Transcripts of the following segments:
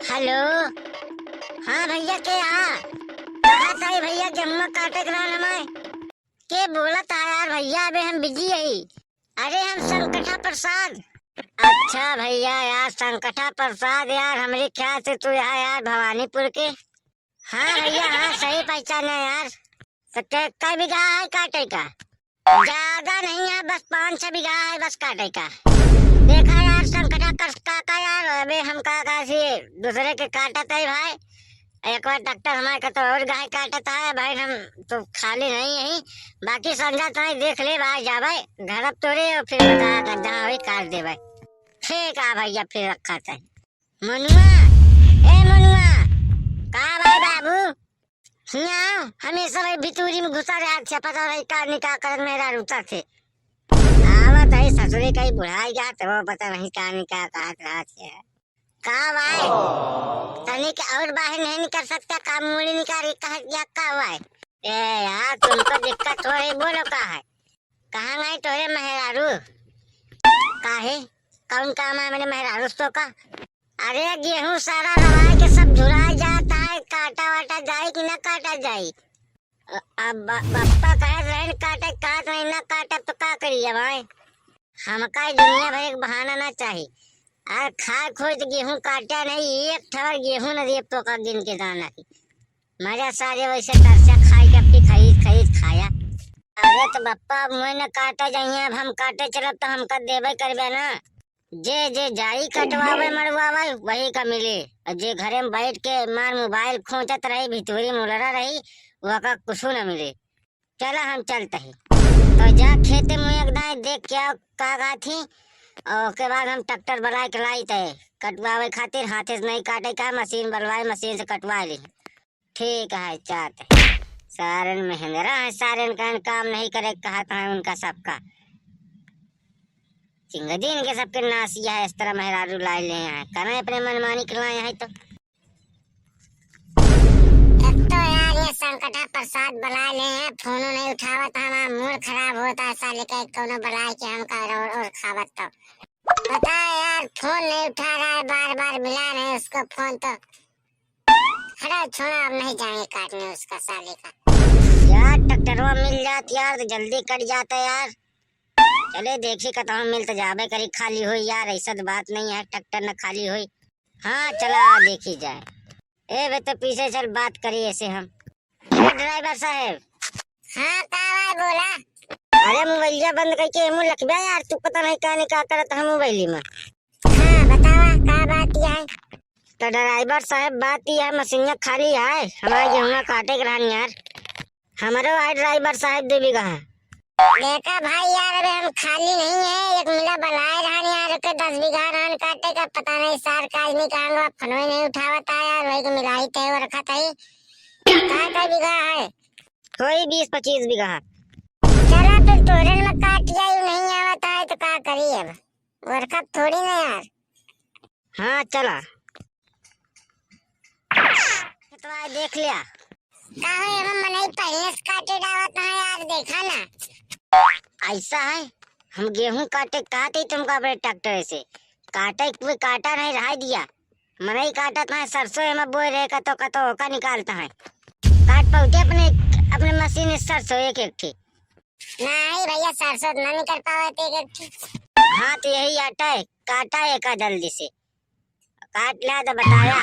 Hello. हाँ भैया के कहा था भैया गेहूं काटे ग्रान हमें के बोला था यार भैया अबे हम बिजी है। अरे हम संकटा प्रसाद। अच्छा भैया यार संकटा प्रसाद यार हमरे ख्याल से तू यहाँ यार भवानीपुर के। हाँ भैया हाँ सही पहचाना यार। तो कई बीघा है काटे का? ज्यादा नहीं है बस 5-6 बीघा है बस काटे का। देखा यार संकटा का यार अबे हम का से दूसरे के काटा था भाई। एक बार डॉक्टर हमारे का तो और गाय काटा था भाई। हम तो खाली नहीं है बाकी समझा तो देख ले भाई जा भाई घर अब तोड़े और फिर बता कर जहाँ वही काट दे भाई। ठीक है भैया फिर रखा था। मनुआ ए मनुआ कहा भाई बाबू यहाँ हमेशा भाई भितूरी में घुसा रहा अच्छा पता नहीं का निकाह कर मेरा रुचा थे आवत है ससुरे कहीं बुढ़ाई जा तो वो पता नहीं का निकाह रहा थे कहा भाई तनिक और बाहर नहीं निकल सकता काम मूड़ी निकाल कहा या का हुआ है। ए यार तुमको दिक्कत हो रही बोलो का है कहाँ गए तोरे मेहरारू काहे कौन काम है मेरे मेहरारू तो का। अरे गेहूं सारा रवाई के सब झुरा जाता है काटा वाटा जाए कि ना काटा जाए। अब पापा कहे रहन काटे काट नहीं ना काटा तो का करिए भाई। हमका दुनिया भर एक बहाना ना चाहिए। अरे खा खोज गेहूं काटा नहीं एक ठवर गेहूं न दे तो का गिन के दाना की मजा सारे वैसे तरसा खाई के अपनी खरीद खरीद खाया। अरे तो बप्पा मुझे न काटा जाइए अब हम काटे चलब तो हमका देवे करबे ना। जे जे जाई कटवावे मरवावे वही का मिले और जे घरे में बैठ के मार मोबाइल खोचत रही भितोरी मुलरा रही वह का कुछ न मिले। चला हम चलते ही तो जा खेते में एकदम देख क्या का थी और के बाद हम ट्रैक्टर बुला के लाई थे कटवावे खातिर हाथे से नहीं काटे का मशीन बलवाए मशीन से कटवा ली। ठीक है चाहते सारन महिंद्रा है सारन का काम नहीं करे कहा था उनका सबका चिंगदीन के सबके नासिया है इस तरह मेहरारू ला ले हैं करें अपने मनमानी करवाए हैं तो एक तो यार ये संकटा प्रसाद बुला ले हैं फोन नहीं उठावा था हमारा मूड खराब होता है साले का कोनो बुलाए के हम का और खावत तो पता है यार फोन नहीं उठा रहा है बार बार मिला नहीं उसको फोन तो खड़ा छोड़ा अब नहीं जाएंगे काटने उसका साले का। यार ट्रैक्टरवा मिल जात यार तो जल्दी कट जाता यार। चले देखी कतौ मिल तो जाबे करी खाली हुई यार ऐसा तो बात नहीं है ट्रैक्टर न खाली हुई। हाँ चला देखी जाए। ए बे तो पीछे चल बात करी ऐसे हम ड्राइवर साहब। हाँ का बोला अरे मोबाइलिया बंद करके मुँह लखबा यार तू पता नहीं क्या करत है मोबाइल में। हाँ बतावा का बात है। तो ड्राइवर साहब बात ही है मशीन खाली है हमारे गेहूं काटे ग्रहण यार हमारे भाई ड्राइवर साहब 2 बीघा है। देखा भाई यार अरे हम खाली नहीं है एक मिला बनाए रहन यार के 10 बीघा रहन काटे का पता नहीं सार काज नहीं कहांगा फनोई नहीं उठावता यार वही को मिलाई थे वो रखा था का बीघा है कोई 20-25 बीघा। चला फिर तोरन में काट जाए नहीं आवता है तो का करी अब वर्षा थोड़ी ना यार। हाँ चला तो आज देख लिया कहा हम मनाई पहले से काटे डावत है यार देखा ना ऐसा है हम गेहूं काटे कहते तुमको अपने ट्रैक्टर से काटे कोई काटा नहीं रहा दिया मनाई काटा था सरसों में बोए रहेगा तो का निकालता है काट पहुंचे अपने अपने मशीन सरसों एक थी नहीं भैया सरसों ना निकल पावे एक। हाँ तो यही आटा है काटा एक जल्दी से काट लिया तो बताया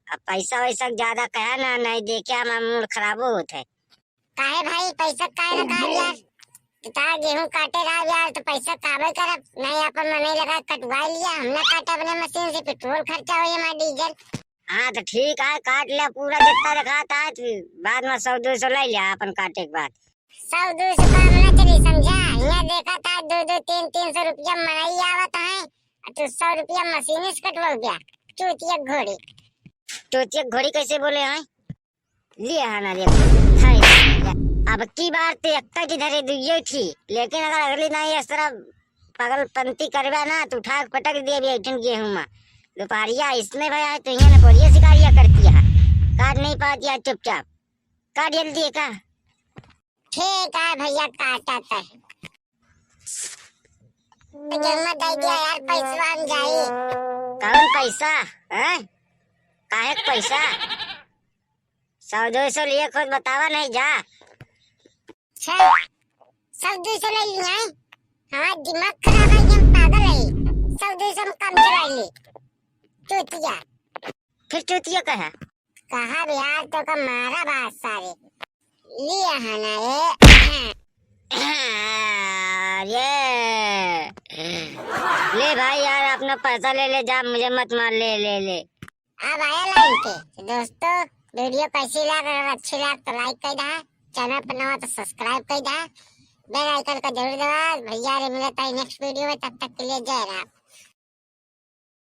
अब पैसा वैसा ज्यादा कहा ना नहीं देखे हमारा मूड खराब होता है। काहे भाई पैसा काहे रखा यार तार गेहूं काटे रहा यार तो पैसा काबे करब नहीं अपन मने लगा कटवा लिया हमने काटा अपने मशीन से पेट्रोल खर्चा हो हमारा डीजल। हाँ तो ठीक है काट लिया पूरा जितना रखा था बाद में 100-200 ले लिया अपन काटे के बाद 100-200 काम ना चली समझा यहाँ देखा था 200-300 रुपया मनाई आवत है तो 100 रुपया मशीन से कटवा गया चूतिया घोड़ी कैसे बोले हैं लिया है ना देखो अब की बार तो एकता की धरे दुइयो थी लेकिन अगर अगली नहीं इस तरह पागलपंती करवा ना तो उठा पटक दिए भी गेहूं में दोपहरिया इसने भाई तो यहाँ न बोलिए शिकारिया करती है काट नहीं पाती है चुपचाप काट जल्दी का। ठीक है भैया काटा था तो जन्म दे दिया यार पैसा हम जाए कौन पैसा है काहे के पैसा 100-200 लिए खुद बतावा नहीं जा। अच्छा 100-200 ले लिया है। हमारा दिमाग खराब है कि हम पागल है। 100-200 में काम चला ले चूतिया। फिर चूतिया कहा बिहार तो का मारा बात सारे लिया है ना ये ले भाई यार अपना पैसा ले जा, मुझे मत मार। ले अब आया लाइन पे। तो दोस्तों वीडियो कैसी लग, अगर अच्छी लग तो लाइक कर दा, चैनल पर नवा तो सब्सक्राइब कर दा, बेल आइकन का जरूर दबा। भैया रे मिलता है नेक्स्ट वीडियो में, तब तक के लिए जय राम।